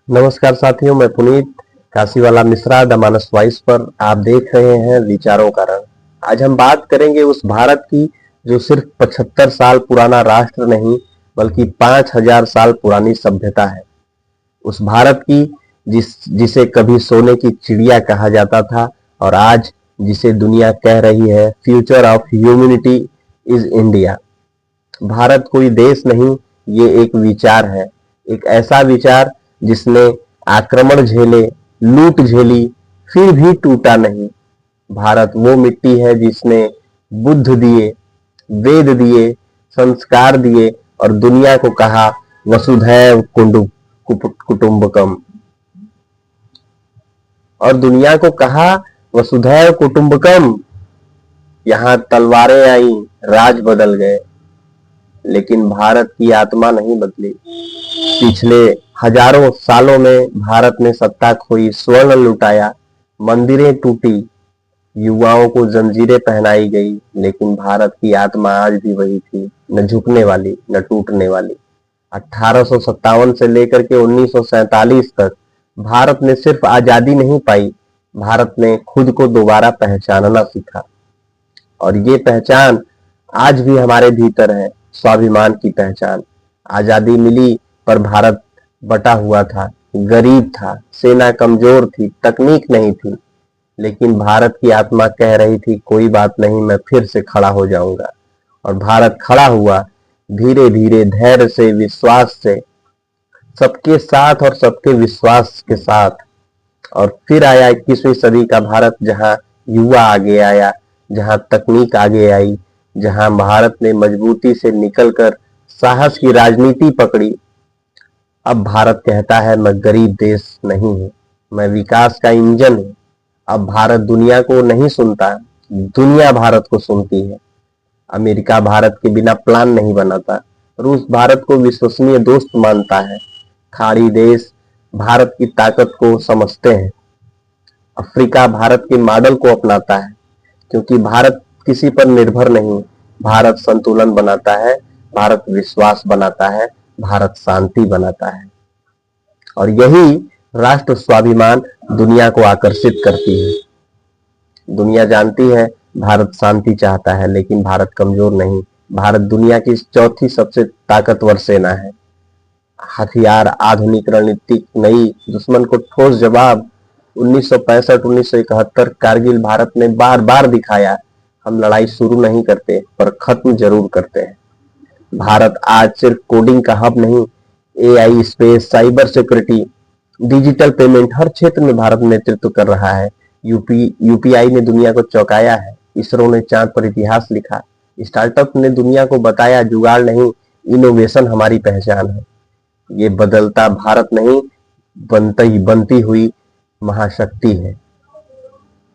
नमस्कार साथियों, मैं पुनीत काशीवाला मिश्रा द मानस वॉइस पर आप देख रहे हैं विचारों का रंग। आज हम बात करेंगे उस भारत की जो सिर्फ 75 साल पुराना राष्ट्र नहीं बल्कि 5000 साल पुरानी सभ्यता है। उस भारत की जिसे कभी सोने की चिड़िया कहा जाता था और आज जिसे दुनिया कह रही है future of humanity is India. Bharat कोई देश नहीं, ये एक विचार है। एक ऐसा विचार जिसने आक्रमण झेले, लूट झेली, फिर भी टूटा नहीं। भारत वो मिट्टी है जिसने बुद्ध दिए, वेद दिए, संस्कार दिए और दुनिया को कहा वसुधैव कुटुंबकम। और दुनिया को कहा वसुधैव कुटुंबकम। यहाँ तलवारें आई, राज बदल गए, लेकिन भारत की आत्मा नहीं बदली। पिछले हजारों सालों में भारत ने सत्ता खोई, स्वर्ण लुटाया, मंदिरें टूटी, युवाओं को जंजीरें पहनाई गई, लेकिन भारत की आत्मा आज भी वही थी, न झुकने वाली न टूटने वाली। 1857 से लेकर के 1947 तक भारत ने सिर्फ आजादी नहीं पाई, भारत ने खुद को दोबारा पहचानना सीखा। और ये पहचान आज भी हमारे भीतर है, स्वाभिमान की पहचान। आजादी मिली पर भारत बटा हुआ था, गरीब था, सेना कमजोर थी, तकनीक नहीं थी, लेकिन भारत की आत्मा कह रही थी कोई बात नहीं, मैं फिर से खड़ा हो जाऊंगा। और भारत खड़ा हुआ, धीरे धीरे, धैर्य से, विश्वास से, सबके साथ और सबके विश्वास के साथ। और फिर आया 21वीं सदी का भारत, जहां युवा आगे आया, जहां तकनीक आगे आई, जहां भारत ने मजबूती से निकलकर साहस की राजनीति पकड़ी। अब भारत कहता है मैं गरीब देश नहीं हूं, मैं विकास का इंजन हूं। अब भारत दुनिया को नहीं सुनता, दुनिया भारत को सुनती है। अमेरिका भारत के बिना प्लान नहीं बनाता, रूस भारत को विश्वसनीय दोस्त मानता है, खाड़ी देश भारत की ताकत को समझते हैं, अफ्रीका भारत के मॉडल को अपनाता है, क्योंकि भारत किसी पर निर्भर नहीं, भारत संतुलन बनाता है, भारत विश्वास बनाता है, भारत शांति बनाता है। और यही राष्ट्र स्वाभिमान दुनिया को आकर्षित करती है। दुनिया जानती है भारत शांति चाहता है, लेकिन भारत कमजोर नहीं। भारत दुनिया की चौथी सबसे ताकतवर सेना है। हथियार, आधुनिक रणनीति, नई, दुश्मन को ठोस जवाब। 1965-1971 कारगिल भारत ने बार बार दिखाया, हम लड़ाई शुरू नहीं करते पर खत्म जरूर करते हैं। भारत आज सिर्फ कोडिंग का हब नहीं, AI, space, cyber security, digital payment, हर क्षेत्र में भारत नेतृत्व कर रहा है। यूपीआई ने दुनिया को चौंकाया है, इसरो ने चांद पर इतिहास लिखा, स्टार्टअप ने दुनिया को बताया जुगाड़ नहीं, इनोवेशन हमारी पहचान है। ये बदलता भारत नहीं, बनती हुई महाशक्ति है।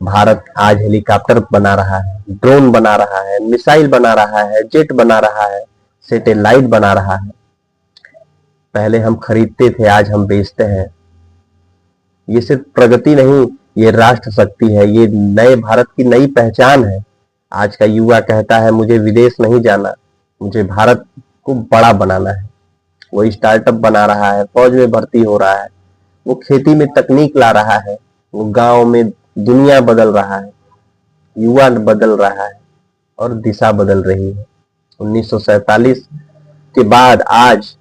भारत आज हेलीकॉप्टर बना रहा है, ड्रोन बना रहा है, मिसाइल बना रहा है, जेट बना रहा है, सैटेलाइट बना रहा है। पहले हम खरीदते थे, आज हम बेचते हैं। ये सिर्फ प्रगति नहीं, ये राष्ट्र शक्ति है, ये नए भारत की नई पहचान है। आज का युवा कहता है मुझे विदेश नहीं जाना, मुझे भारत को बड़ा बनाना है। वो स्टार्टअप बना रहा है, फौज में भर्ती हो रहा है, वो खेती में तकनीक ला रहा है, वो गांव में दुनिया बदल रहा है, युवा बदल रहा है और दिशा बदल रही है। 1947 के बाद आज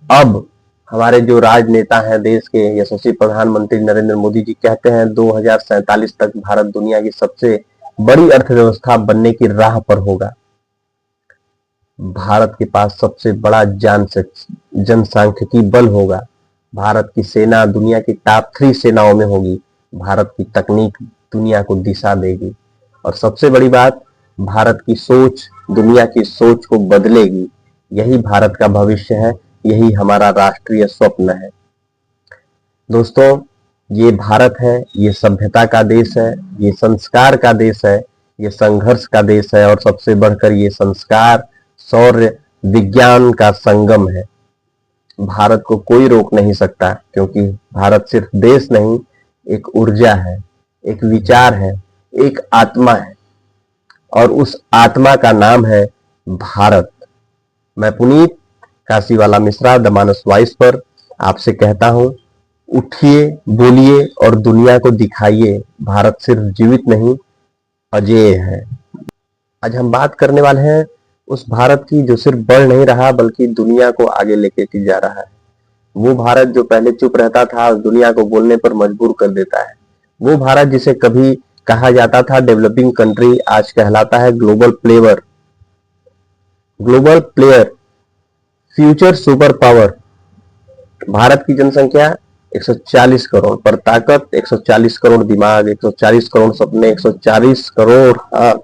अब हमारे जो राजनेता हैं देश के, यशस्वी प्रधानमंत्री नरेंद्र मोदी जी कहते हैं 2047 तक भारत दुनिया की सबसे बड़ी अर्थव्यवस्था बनने की राह पर होगा। भारत के पास सबसे बड़ा जनसांख्यिकी बल होगा। भारत की सेना दुनिया की टॉप 3 सेनाओं में होगी। भारत की तकनीक दुनिया को दिशा देगी। और सबसे बड़ी बात, भारत की सोच दुनिया की सोच को बदलेगी। यही भारत का भविष्य है, यही हमारा राष्ट्रीय स्वप्न है। दोस्तों, ये भारत है, ये सभ्यता का देश है, ये संस्कार का देश है, ये संघर्ष का देश है और सबसे बढ़कर ये संस्कार, शौर्य, विज्ञान का संगम है। भारत को कोई रोक नहीं सकता, क्योंकि भारत सिर्फ देश नहीं, एक ऊर्जा है, एक विचार है, एक आत्मा है और उस आत्मा का नाम है भारत। मैं पुनीत काशीवाला मिश्रा द मानस वॉइस पर आपसे कहता हूं, उठिए, बोलिए और दुनिया को दिखाइए, भारत सिर्फ जीवित नहीं, अजेय है। आज हम बात करने वाले हैं उस भारत की जो सिर्फ बढ़ नहीं रहा बल्कि दुनिया को आगे लेके जा रहा है। वो भारत जो पहले चुप रहता था और दुनिया को बोलने पर मजबूर कर देता है। वो भारत जिसे कभी कहा जाता था डेवलपिंग कंट्री, आज कहलाता है global player. Global player, future super power. Bharat की जनसंख्या 140 करोड़, पर ताकत 140 करोड़ दिमाग, 140 करोड़ सपने, 140 करोड़ हाथ,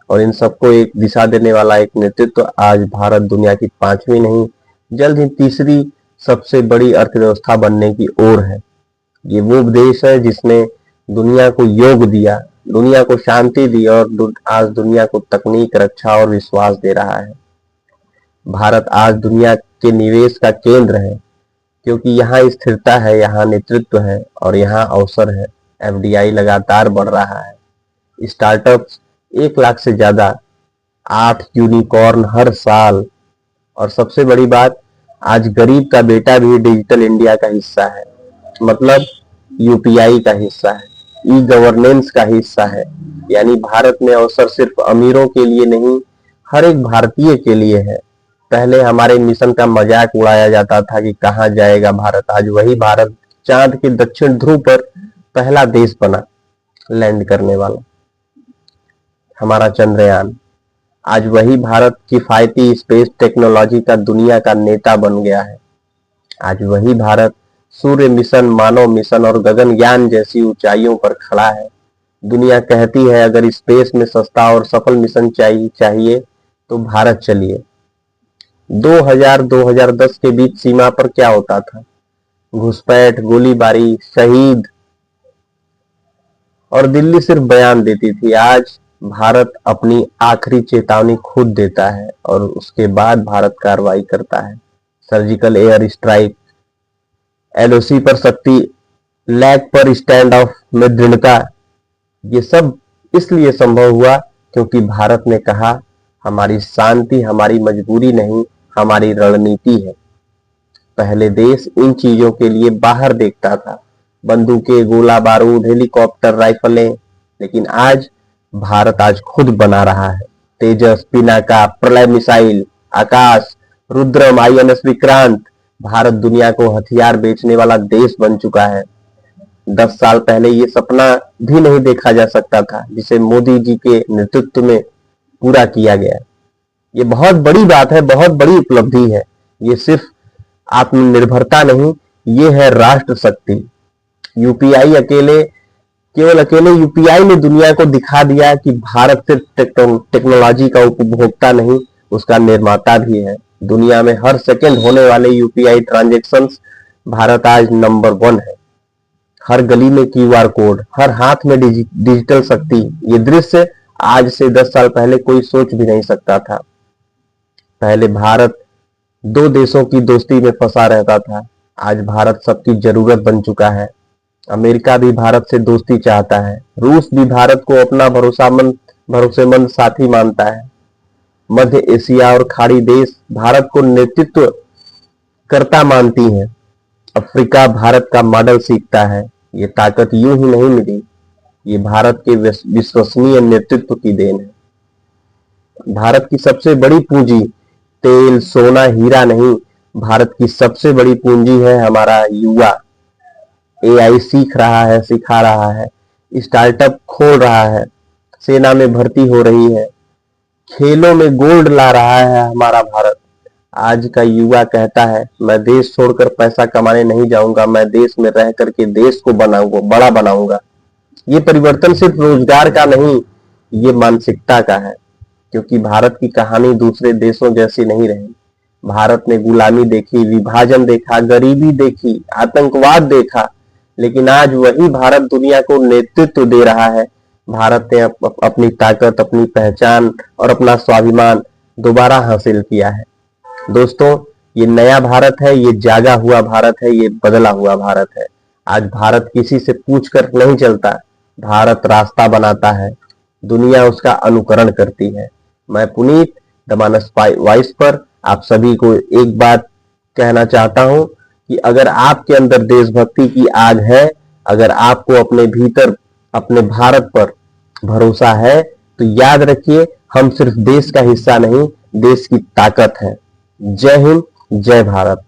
और इन सबको एक दिशा देने वाला एक नेतृत्व। आज भारत दुनिया की 5वीं नहीं, जल्द ही तीसरी सबसे बड़ी अर्थव्यवस्था बनने की ओर है। ये वो देश है जिसने दुनिया को योग दिया, दुनिया को शांति दी और आज दुनिया को तकनीक, रक्षा और विश्वास दे रहा है। भारत आज दुनिया के निवेश का केंद्र है, क्योंकि यहाँ स्थिरता है, यहाँ नेतृत्व है और यहाँ अवसर है। एफडीआई लगातार बढ़ रहा है, स्टार्टअप्स 1 लाख से ज्यादा, 8 यूनिकॉर्न हर साल, और सबसे बड़ी बात, आज गरीब का बेटा भी डिजिटल इंडिया का हिस्सा है, मतलब यूपीआई का हिस्सा है, ई गवर्नेंस का हिस्सा है। यानी भारत में अवसर सिर्फ अमीरों के लिए नहीं, हर एक भारतीय के लिए है। पहले हमारे मिशन का मजाक उड़ाया जाता था कि कहां जाएगा भारत, आज वही भारत चांद के दक्षिण ध्रुव पर पहला देश बना लैंड करने वाला। हमारा चंद्रयान, आज वही भारत किफायती स्पेस टेक्नोलॉजी का दुनिया का नेता बन गया है। आज वही भारत सूर्य मिशन, मानव मिशन और गगनयान जैसी ऊंचाइयों पर खड़ा है। दुनिया कहती है अगर स्पेस में सस्ता और सफल मिशन चाहिए तो भारत चलिए। 2000-2010 के बीच सीमा पर क्या होता था? घुसपैठ, गोलीबारी, शहीद, और दिल्ली सिर्फ बयान देती थी। आज भारत अपनी आखिरी चेतावनी खुद देता है और उसके बाद भारत कार्रवाई करता है। सर्जिकल एयर स्ट्राइक, एलओसी पर सख्ती, लैग पर स्टैंड ऑफ में दृढ़ता, ये सब इसलिए संभव हुआ क्योंकि भारत ने कहा हमारी शांति हमारी मजबूरी नहीं, हमारी रणनीति है। पहले देश इन चीजों के लिए बाहर देखता था, बंदूकें, गोला बारूद, हेलीकॉप्टर, राइफलें, लेकिन आज भारत खुद बना रहा है। तेजस, पिनाका, प्रलय मिसाइल, आकाश, रुद्रम, आईएनएस विक्रांत। भारत दुनिया को हथियार बेचने वाला देश बन चुका है। 10 साल पहले ये सपना भी नहीं देखा जा सकता था, जिसे मोदी जी के नेतृत्व में पूरा किया गया। ये बहुत बड़ी बात है, बहुत बड़ी उपलब्धि है। ये सिर्फ आत्मनिर्भरता नहीं, ये है राष्ट्र शक्ति। यूपीआई केवल अकेले यूपीआई ने दुनिया को दिखा दिया कि भारत सिर्फ टेक्नोलॉजी का उपभोक्ता नहीं, उसका निर्माता भी है। दुनिया में हर सेकंड होने वाले यूपीआई ट्रांजैक्शंस भारत आज नंबर 1 है। हर गली में क्यूआर कोड, हर हाथ में डिजिटल शक्ति। ये दृश्य आज से 10 साल पहले कोई सोच भी नहीं सकता था। पहले भारत 2 देशों की दोस्ती में फंसा रहता था, आज भारत सबकी जरूरत बन चुका है। अमेरिका भी भारत से दोस्ती चाहता है, रूस भी भारत को अपना भरोसेमंद साथी मानता है। मध्य एशिया और खाड़ी देश भारत को नेतृत्व करता मानती हैं। अफ्रीका भारत का मॉडल सीखता है। ये ताकत यूं ही नहीं मिली, ये भारत के विश्वसनीय नेतृत्व की देन है। भारत की सबसे बड़ी पूंजी तेल, सोना, हीरा नहीं, भारत की सबसे बड़ी पूंजी है हमारा युवा। एआई सीख रहा है, सिखा रहा है, स्टार्टअप खोल रहा है, सेना में भर्ती हो रही है, खेलों में गोल्ड ला रहा है हमारा भारत। आज का युवा कहता है मैं देश छोड़कर पैसा कमाने नहीं जाऊंगा, मैं देश में रह करके देश को बनाऊंगा, बड़ा बनाऊंगा। ये परिवर्तन सिर्फ रोजगार का नहीं, ये मानसिकता का है, क्योंकि भारत की कहानी दूसरे देशों जैसी नहीं रही। भारत ने गुलामी देखी, विभाजन देखा, गरीबी देखी, आतंकवाद देखा, लेकिन आज वही भारत दुनिया को नेतृत्व दे रहा है। भारत ने अपनी ताकत, अपनी पहचान और अपना स्वाभिमान दोबारा हासिल किया है। दोस्तों, ये नया भारत है, ये जागा हुआ भारत है, ये बदला हुआ भारत है। आज भारत किसी से पूछ कर नहीं चलता, भारत रास्ता बनाता है, दुनिया उसका अनुकरण करती है। मैं पुनीत द मानस वॉइस पर आप सभी को एक बात कहना चाहता हूं कि अगर आपके अंदर देशभक्ति की आग है, अगर आपको अपने भीतर अपने भारत पर भरोसा है, तो याद रखिए हम सिर्फ देश का हिस्सा नहीं, देश की ताकत है। जय हिंद, जय भारत।